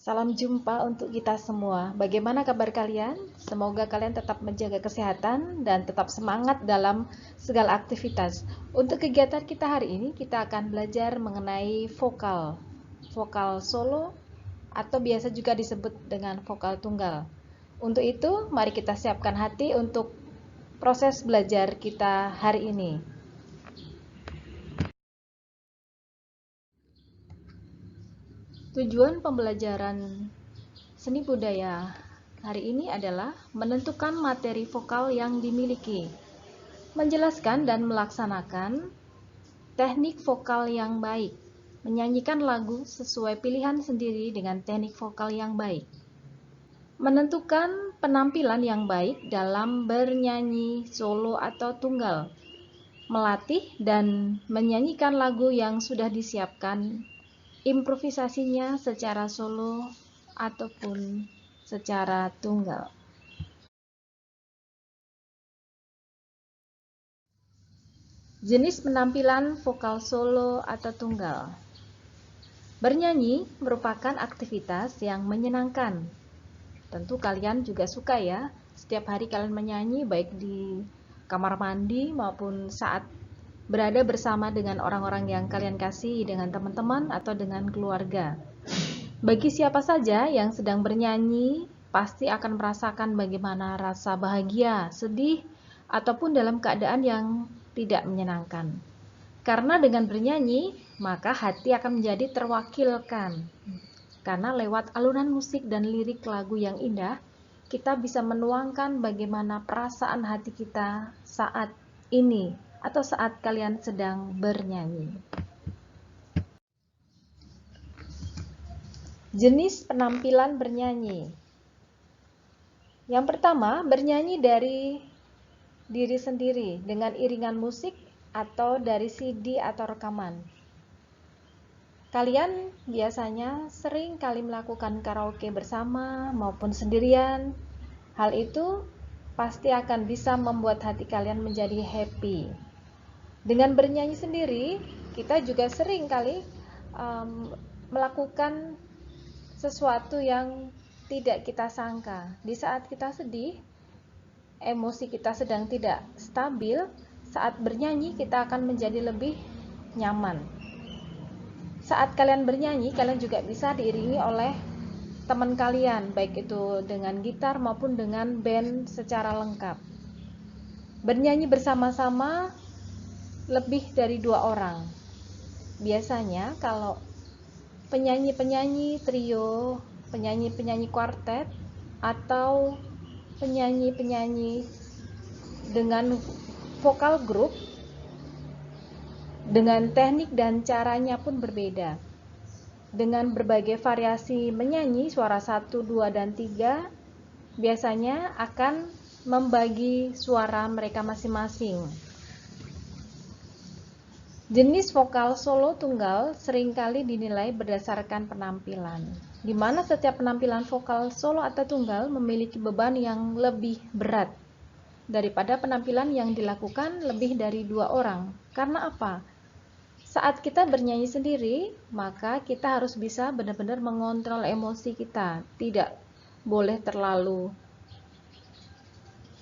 Salam jumpa untuk kita semua. Bagaimana kabar kalian? Semoga kalian tetap menjaga kesehatan dan tetap semangat dalam segala aktivitas. Untuk kegiatan kita hari ini, kita akan belajar mengenai vokal. Vokal solo atau biasa juga disebut dengan vokal tunggal. Untuk itu, mari kita siapkan hati untuk proses belajar kita hari ini. Tujuan pembelajaran seni budaya hari ini adalah menentukan materi vokal yang dimiliki, menjelaskan dan melaksanakan teknik vokal yang baik, menyanyikan lagu sesuai pilihan sendiri dengan teknik vokal yang baik, menentukan penampilan yang baik dalam bernyanyi solo atau tunggal, melatih dan menyanyikan lagu yang sudah disiapkan, improvisasinya secara solo ataupun secara tunggal. Jenis penampilan vokal solo atau tunggal. Bernyanyi merupakan aktivitas yang menyenangkan. Tentu kalian juga suka ya, setiap hari kalian menyanyi baik di kamar mandi maupun saat berada bersama dengan orang-orang yang kalian kasih, dengan teman-teman atau dengan keluarga. Bagi siapa saja yang sedang bernyanyi, pasti akan merasakan bagaimana rasa bahagia, sedih, ataupun dalam keadaan yang tidak menyenangkan. Karena dengan bernyanyi, maka hati akan menjadi terwakilkan. Karena lewat alunan musik dan lirik lagu yang indah, kita bisa menuangkan bagaimana perasaan hati kita saat ini atau saat kalian sedang bernyanyi. Jenis penampilan bernyanyi. Yang pertama, bernyanyi dari diri sendiri dengan iringan musik atau dari CD atau rekaman. Kalian biasanya sering kali melakukan karaoke bersama maupun sendirian. Hal itu pasti akan bisa membuat hati kalian menjadi happy. Dengan bernyanyi sendiri, kita juga sering kali melakukan sesuatu yang tidak kita sangka. Di saat kita sedih, emosi kita sedang tidak stabil, saat bernyanyi kita akan menjadi lebih nyaman. Saat kalian bernyanyi, kalian juga bisa diiringi oleh teman kalian, baik itu dengan gitar maupun dengan band secara lengkap. Bernyanyi bersama-sama lebih dari 2 orang. Biasanya kalau penyanyi-penyanyi trio, penyanyi-penyanyi kuartet, atau penyanyi-penyanyi dengan vokal grup, dengan teknik dan caranya pun berbeda. Dengan berbagai variasi menyanyi, suara 1, 2, dan 3, biasanya akan membagi suara mereka masing-masing. Jenis vokal solo tunggal seringkali dinilai berdasarkan penampilan, di mana setiap penampilan vokal solo atau tunggal memiliki beban yang lebih berat daripada penampilan yang dilakukan lebih dari 2 orang. Karena apa? Saat kita bernyanyi sendiri, maka kita harus bisa benar-benar mengontrol emosi kita. Tidak boleh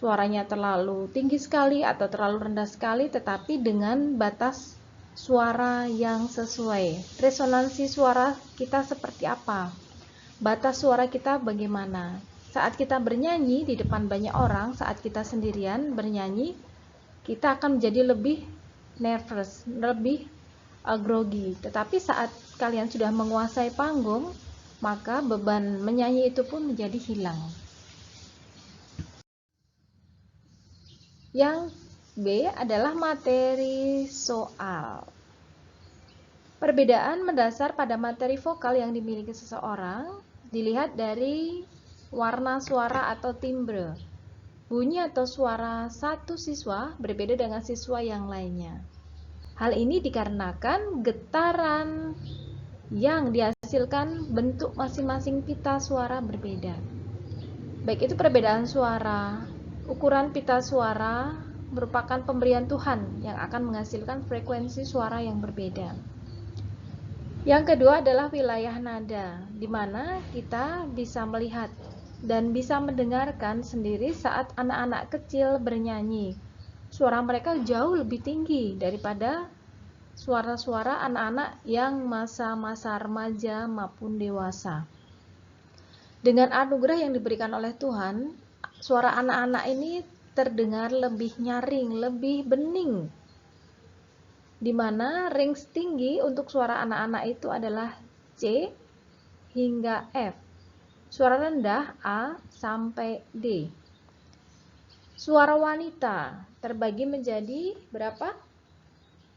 suaranya terlalu tinggi sekali atau terlalu rendah sekali, tetapi dengan batas suara yang sesuai. Resonansi suara kita seperti apa? Batas suara kita bagaimana? Saat kita bernyanyi di depan banyak orang, saat kita sendirian bernyanyi, kita akan menjadi lebih nervous, lebih grogi. Tetapi saat kalian sudah menguasai panggung, maka beban menyanyi itu pun menjadi hilang. Yang B adalah materi soal. Perbedaan mendasar pada materi vokal yang dimiliki seseorang dilihat dari warna suara atau timbre. Bunyi atau suara satu siswa berbeda dengan siswa yang lainnya. Hal ini dikarenakan getaran yang dihasilkan bentuk masing-masing pita suara berbeda. Baik itu perbedaan suara, ukuran pita suara merupakan pemberian Tuhan yang akan menghasilkan frekuensi suara yang berbeda. Yang kedua adalah wilayah nada, di mana kita bisa melihat dan bisa mendengarkan sendiri saat anak-anak kecil bernyanyi. Suara mereka jauh lebih tinggi daripada suara-suara anak-anak yang masa-masa remaja maupun dewasa. Dengan anugerah yang diberikan oleh Tuhan, suara anak-anak ini terdengar lebih nyaring, lebih bening, di mana range tinggi untuk suara anak-anak itu adalah C hingga F. Suara rendah A sampai D. Suara wanita terbagi menjadi berapa?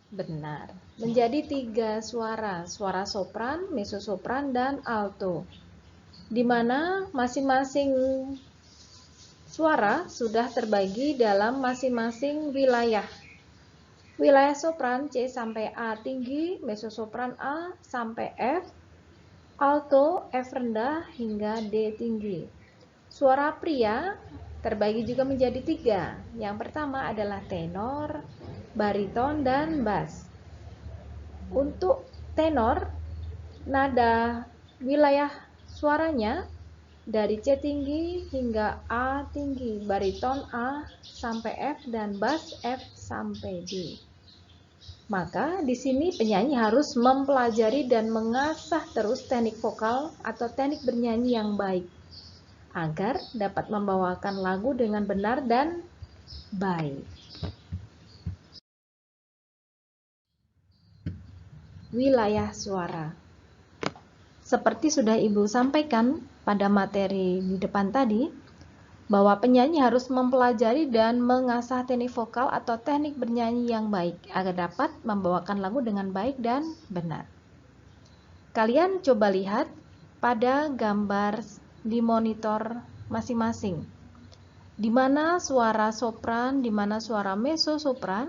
Benar, menjadi 3 suara, suara sopran, mezzo-sopran, dan alto, di mana masing-masing suara sudah terbagi dalam masing-masing wilayah. Wilayah sopran C sampai A tinggi, mezzo-sopran A sampai F, alto F rendah hingga D tinggi. Suara pria terbagi juga menjadi 3. Yang pertama adalah tenor, bariton, dan bass. Untuk tenor, nada wilayah suaranya dari C tinggi hingga A tinggi, bariton A sampai F, dan bass F sampai D. Maka di sini penyanyi harus mempelajari dan mengasah terus teknik vokal atau teknik bernyanyi yang baik agar dapat membawakan lagu dengan benar dan baik. Wilayah suara. Seperti sudah Ibu sampaikan pada materi di depan tadi, bahwa penyanyi harus mempelajari dan mengasah teknik vokal atau teknik bernyanyi yang baik agar dapat membawakan lagu dengan baik dan benar. Kalian coba lihat pada gambar di monitor masing-masing, di mana suara sopran, di mana suara mezzo-sopran,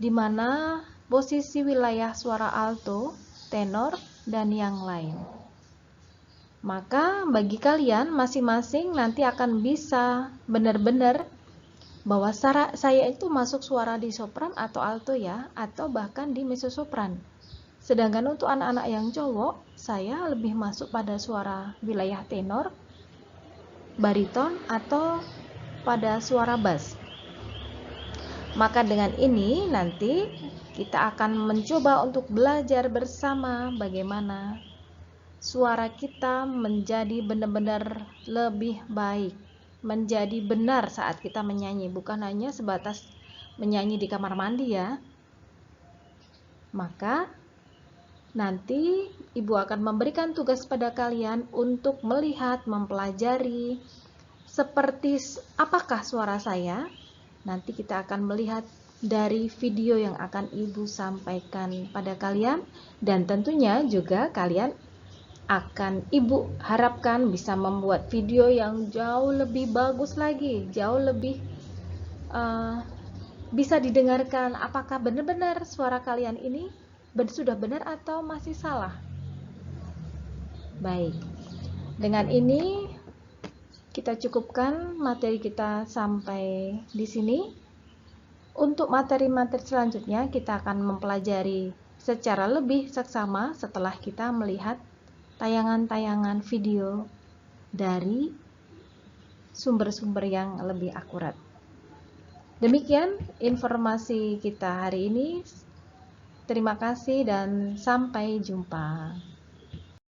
di mana posisi wilayah suara alto, tenor, dan yang lain. Maka bagi kalian masing-masing nanti akan bisa benar-benar bahwa saya itu masuk suara di sopran atau alto ya, atau bahkan di mezzo-sopran. Sedangkan untuk anak-anak yang cowok, saya lebih masuk pada suara wilayah tenor, bariton, atau pada suara bass. Maka dengan ini nanti kita akan mencoba untuk belajar bersama bagaimana suara kita menjadi benar-benar lebih baik, menjadi benar saat kita menyanyi, bukan hanya sebatas menyanyi di kamar mandi ya. Maka nanti Ibu akan memberikan tugas pada kalian untuk melihat, mempelajari seperti apakah suara saya. Nanti kita akan melihat dari video yang akan Ibu sampaikan pada kalian, dan tentunya juga kalian akan Ibu harapkan bisa membuat video yang jauh lebih bagus lagi, jauh lebih bisa didengarkan apakah benar-benar suara kalian ini sudah benar atau masih salah. Baik, dengan ini kita cukupkan materi kita sampai di sini. Untuk materi-materi selanjutnya kita akan mempelajari secara lebih seksama setelah kita melihat tayangan-tayangan video dari sumber-sumber yang lebih akurat. Demikian informasi kita hari ini. Terima kasih dan sampai jumpa.